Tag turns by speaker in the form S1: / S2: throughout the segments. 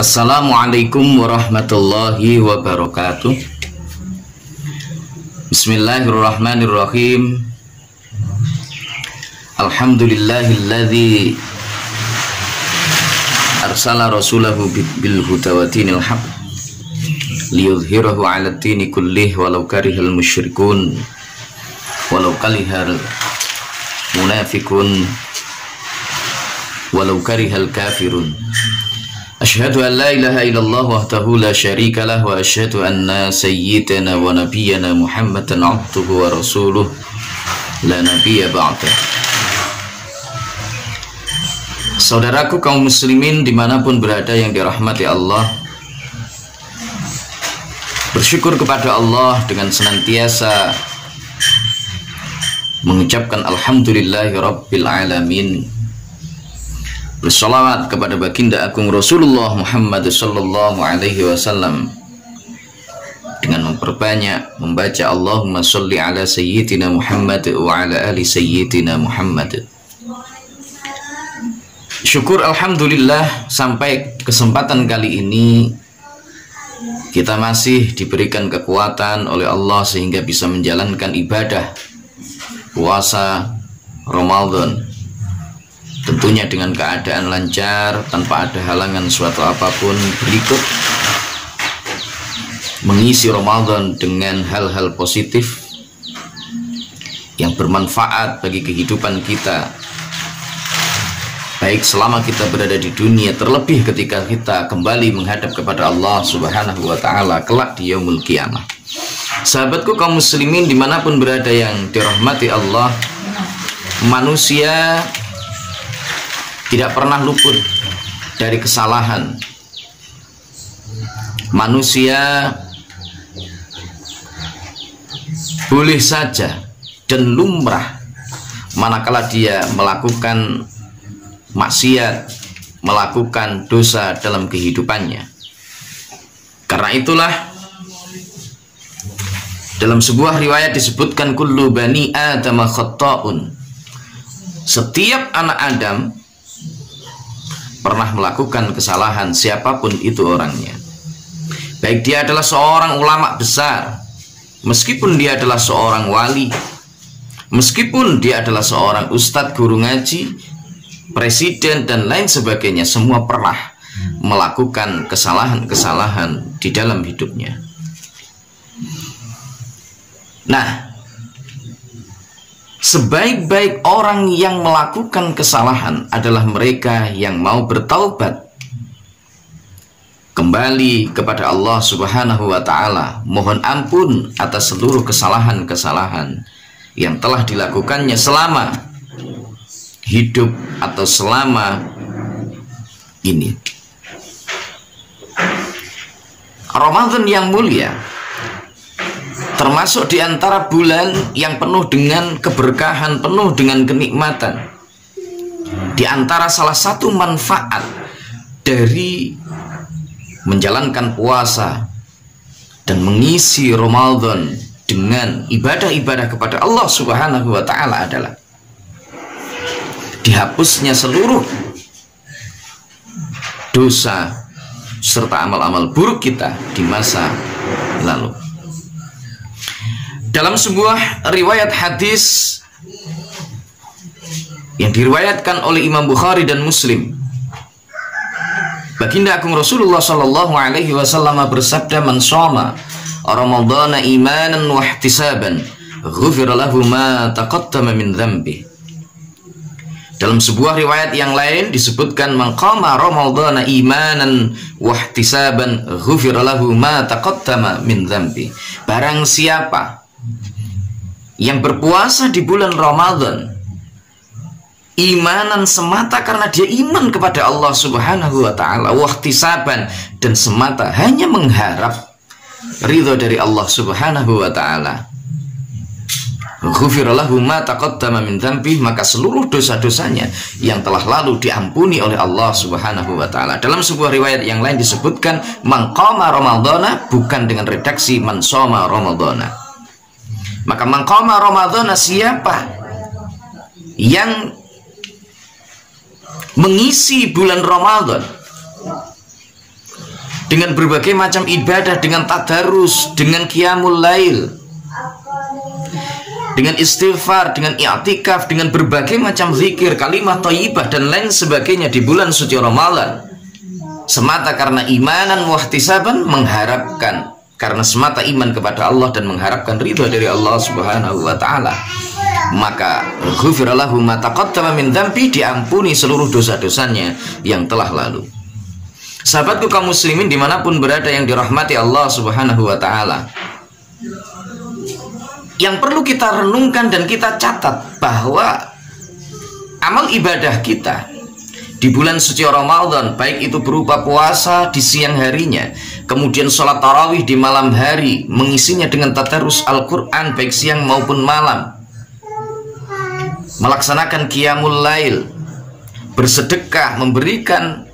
S1: Assalamualaikum warahmatullahi wabarakatuh. Bismillahirrahmanirrahim. Alhamdulillahilladzi arsala rasulahu bil huda wa dinil haq liyudhhirahu 'ala ad-dini kullih walau karihal musyrikun walau karihal munafiqun walau karihal kafirun. Asyhadu an la ilaha illallah wahdahu la syarika lah wa asyhadu anna sayyidana wa nabiyyana Muhammadan abduhu wa rasuluh la nabiyya ba'da. Saudaraku kaum muslimin dimanapun berada yang dirahmati Allah, bersyukur kepada Allah dengan senantiasa mengucapkan alhamdulillahi rabbil alamin, bersalawat kepada baginda agung Rasulullah Muhammad sallallahu alaihi wasallam dengan memperbanyak membaca Allahumma sholli ala sayyidina Muhammad wa ala ali sayyidina Muhammad. Syukur alhamdulillah sampai kesempatan kali ini kita masih diberikan kekuatan oleh Allah sehingga bisa menjalankan ibadah puasa Ramadan, tentunya dengan keadaan lancar tanpa ada halangan suatu apapun, berikut mengisi Ramadan dengan hal-hal positif yang bermanfaat bagi kehidupan kita, baik selama kita berada di dunia, terlebih ketika kita kembali menghadap kepada Allah Subhanahu wa ta'ala kelak di yaumul qiyamah. Sahabatku kaum muslimin dimanapun berada yang dirahmati Allah, manusia tidak pernah luput dari kesalahan. Manusia boleh saja dan lumrah manakala dia melakukan maksiat, melakukan dosa dalam kehidupannya. Karena itulah dalam sebuah riwayat disebutkan kullu bani adam khata'un. Setiap anak Adam pernah melakukan kesalahan, siapapun itu orangnya. Baik dia adalah seorang ulama besar, meskipun dia adalah seorang wali, meskipun dia adalah seorang ustadz guru ngaji, presiden dan lain sebagainya, semua pernah melakukan kesalahan-kesalahan di dalam hidupnya. Nah, sebaik-baik orang yang melakukan kesalahan adalah mereka yang mau bertaubat, kembali kepada Allah Subhanahu wa ta'ala, mohon ampun atas seluruh kesalahan-kesalahan yang telah dilakukannya selama hidup atau selama ini. Ramadan yang mulia termasuk di antara bulan yang penuh dengan keberkahan, penuh dengan kenikmatan. Di antara salah satu manfaat dari menjalankan puasa dan mengisi Ramadan dengan ibadah-ibadah kepada Allah Subhanahu wa ta'ala adalah dihapusnya seluruh dosa serta amal-amal buruk kita di masa lalu. Dalam sebuah riwayat hadis yang diriwayatkan oleh Imam Bukhari dan Muslim, baginda agung Rasulullah sallallahu alaihi wasallam bersabda, man shoma ramadhana imanan wa ihtisaban ghufira lahu ma taqaddama min dhanbi. Dalam sebuah riwayat yang lain disebutkan, man qama ramadhana imanan wa ihtisaban ghufira lahu ma taqaddama min dhanbi. Barang siapa yang berpuasa di bulan Ramadan imanan semata karena dia iman kepada Allah Subhanahu wa ta'ala, wahtisaban, dan semata hanya mengharap ridho dari Allah Subhanahu wa ta'ala, ghufira lahu ma taqaddama min dhanbi, maka seluruh dosa-dosanya yang telah lalu diampuni oleh Allah Subhanahu wa ta'ala. Dalam sebuah riwayat yang lain disebutkan, man qama ramadhana, bukan dengan redaksi man shoma ramadhana. Maka man qama ramadhana, siapa yang mengisi bulan Ramadan dengan berbagai macam ibadah, dengan tadarus, dengan qiyamul lail, dengan istighfar, dengan i'tikaf, dengan berbagai macam zikir, kalimat thayyibah dan lain sebagainya di bulan suci Ramadan, semata karena imanan wahtisaban, mengharapkan karena semata iman kepada Allah dan mengharapkan ridha dari Allah Subhanahu wa taala, maka ghufira lahu ma taqaddama min dzambi, diampuni seluruh dosa-dosanya yang telah lalu. Sahabatku kaum muslimin dimanapun berada yang dirahmati Allah Subhanahu wa ta'ala, yang perlu kita renungkan dan kita catat bahwa amal ibadah kita di bulan suci Ramadan, baik itu berupa puasa di siang harinya, kemudian sholat tarawih di malam hari, mengisinya dengan tadarus Al-Quran baik siang maupun malam, melaksanakan qiyamul lail, bersedekah, memberikan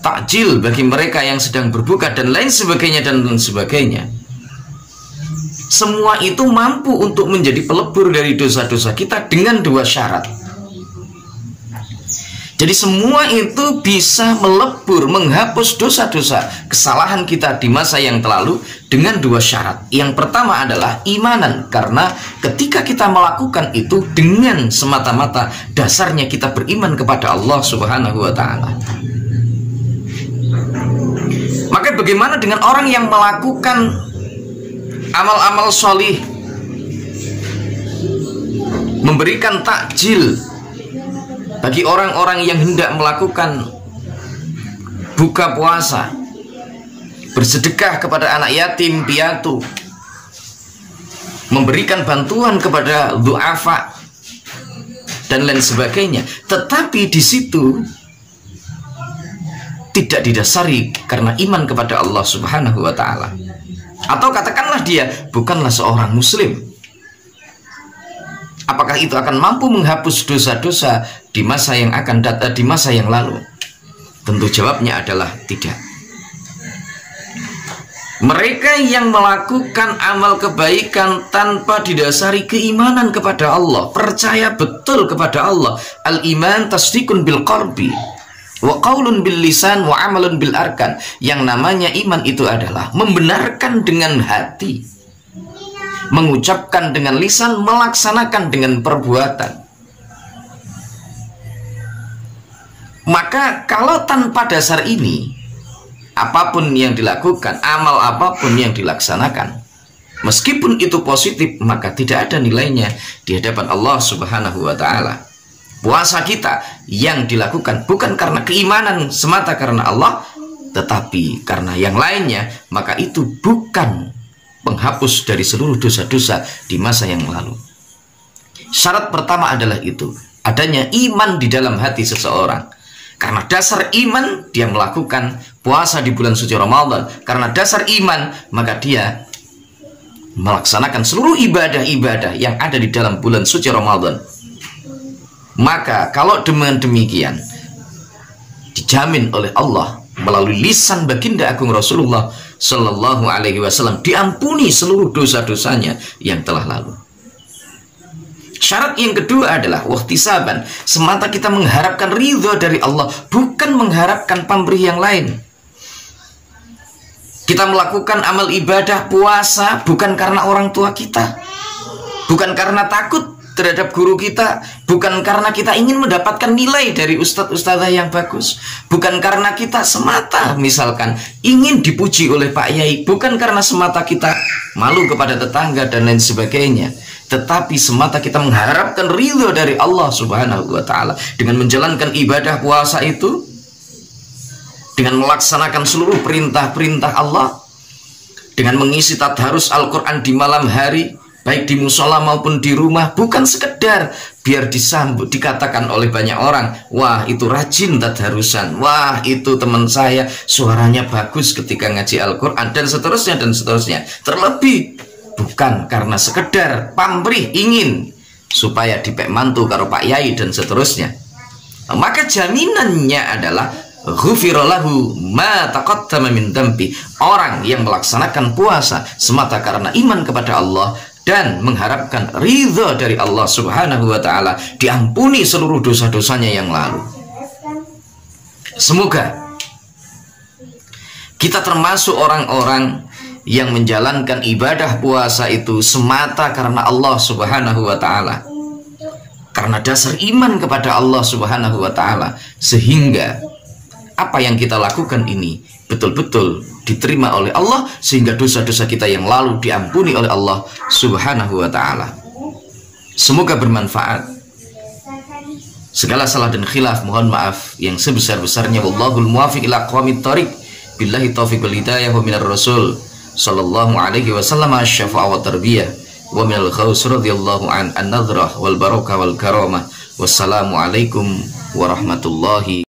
S1: takjil bagi mereka yang sedang berbuka dan lain sebagainya dan lain sebagainya. Semua itu mampu untuk menjadi pelebur dari dosa-dosa kita dengan dua syarat. Jadi semua itu bisa melebur, menghapus dosa-dosa, kesalahan kita di masa yang lalu dengan dua syarat. Yang pertama adalah imanan, karena ketika kita melakukan itu dengan semata-mata dasarnya kita beriman kepada Allah Subhanahu wa ta'ala. Maka bagaimana dengan orang yang melakukan amal-amal sholih, memberikan takjil bagi orang-orang yang hendak melakukan buka puasa, bersedekah kepada anak yatim piatu, memberikan bantuan kepada du'afa dan lain sebagainya, tetapi di situ tidak didasari karena iman kepada Allah Subhanahu wa ta'ala, atau katakanlah dia bukanlah seorang muslim, apakah itu akan mampu menghapus dosa-dosa di masa yang akan datang, di masa yang lalu? Tentu jawabnya adalah tidak. Mereka yang melakukan amal kebaikan tanpa didasari keimanan kepada Allah, percaya betul kepada Allah, al-iman tasdiqun bil qalbi wa qaulun bil lisan wa amalun bil arkan. Yang namanya iman itu adalah membenarkan dengan hati, mengucapkan dengan lisan, melaksanakan dengan perbuatan. Maka kalau tanpa dasar ini, apapun yang dilakukan, amal apapun yang dilaksanakan, meskipun itu positif, maka tidak ada nilainya di hadapan Allah Subhanahu wa ta'ala. Puasa kita yang dilakukan bukan karena keimanan semata karena Allah, tetapi karena yang lainnya, maka itu bukan penghapus dari seluruh dosa-dosa di masa yang lalu. Syarat pertama adalah itu, adanya iman di dalam hati seseorang. Karena dasar iman, dia melakukan puasa di bulan suci Ramadan. Karena dasar iman, maka dia melaksanakan seluruh ibadah-ibadah yang ada di dalam bulan suci Ramadan. Maka kalau dengan demikian, dijamin oleh Allah melalui lisan baginda agung Rasulullah Sallallahu Alaihi Wasallam, diampuni seluruh dosa-dosanya yang telah lalu. Syarat yang kedua adalah wahtisaban, semata kita mengharapkan ridha dari Allah, bukan mengharapkan pamrih yang lain. Kita melakukan amal ibadah puasa bukan karena orang tua kita, bukan karena takut terhadap guru kita, bukan karena kita ingin mendapatkan nilai dari ustadz-ustadzah yang bagus, bukan karena kita semata misalkan ingin dipuji oleh Pak Yai, bukan karena semata kita malu kepada tetangga dan lain sebagainya, tetapi semata kita mengharapkan ridho dari Allah Subhanahu wa ta'ala dengan menjalankan ibadah puasa itu, dengan melaksanakan seluruh perintah-perintah Allah, dengan mengisi tadarus Al-Quran di malam hari, baik di musola maupun di rumah, bukan sekedar biar disambut, dikatakan oleh banyak orang, wah itu rajin tadarusan, wah itu teman saya suaranya bagus ketika ngaji Al-Quran, dan seterusnya dan seterusnya. Terlebih bukan karena sekedar pamrih ingin supaya dipek mantu karo Pak Yai dan seterusnya. Maka jaminannya adalah ghufira lahu ma taqaddama min dzambi. Orang yang melaksanakan puasa semata karena iman kepada Allah dan mengharapkan ridha dari Allah Subhanahu wa ta'ala, diampuni seluruh dosa-dosanya yang lalu. Semoga Kita termasuk orang-orang yang menjalankan ibadah puasa itu semata karena Allah Subhanahu wa ta'ala, karena dasar iman kepada Allah Subhanahu wa ta'ala, sehingga apa yang kita lakukan ini betul-betul diterima oleh Allah, sehingga dosa-dosa kita yang lalu diampuni oleh Allah Subhanahu wa ta'ala. Semoga bermanfaat. Segala salah dan khilaf mohon maaf yang sebesar-besarnya. Wallahul muwaffiq ila aqwamit thoriq. Billahi taufiq wal hidayah wa minar rasul sallallahu alaihi wasallam asy-syafa'ah wa tarbiyah wa minal khaus radhiyallahu an an-nadrah wal barakah wal karamah. Wassalamu alaikum warahmatullahi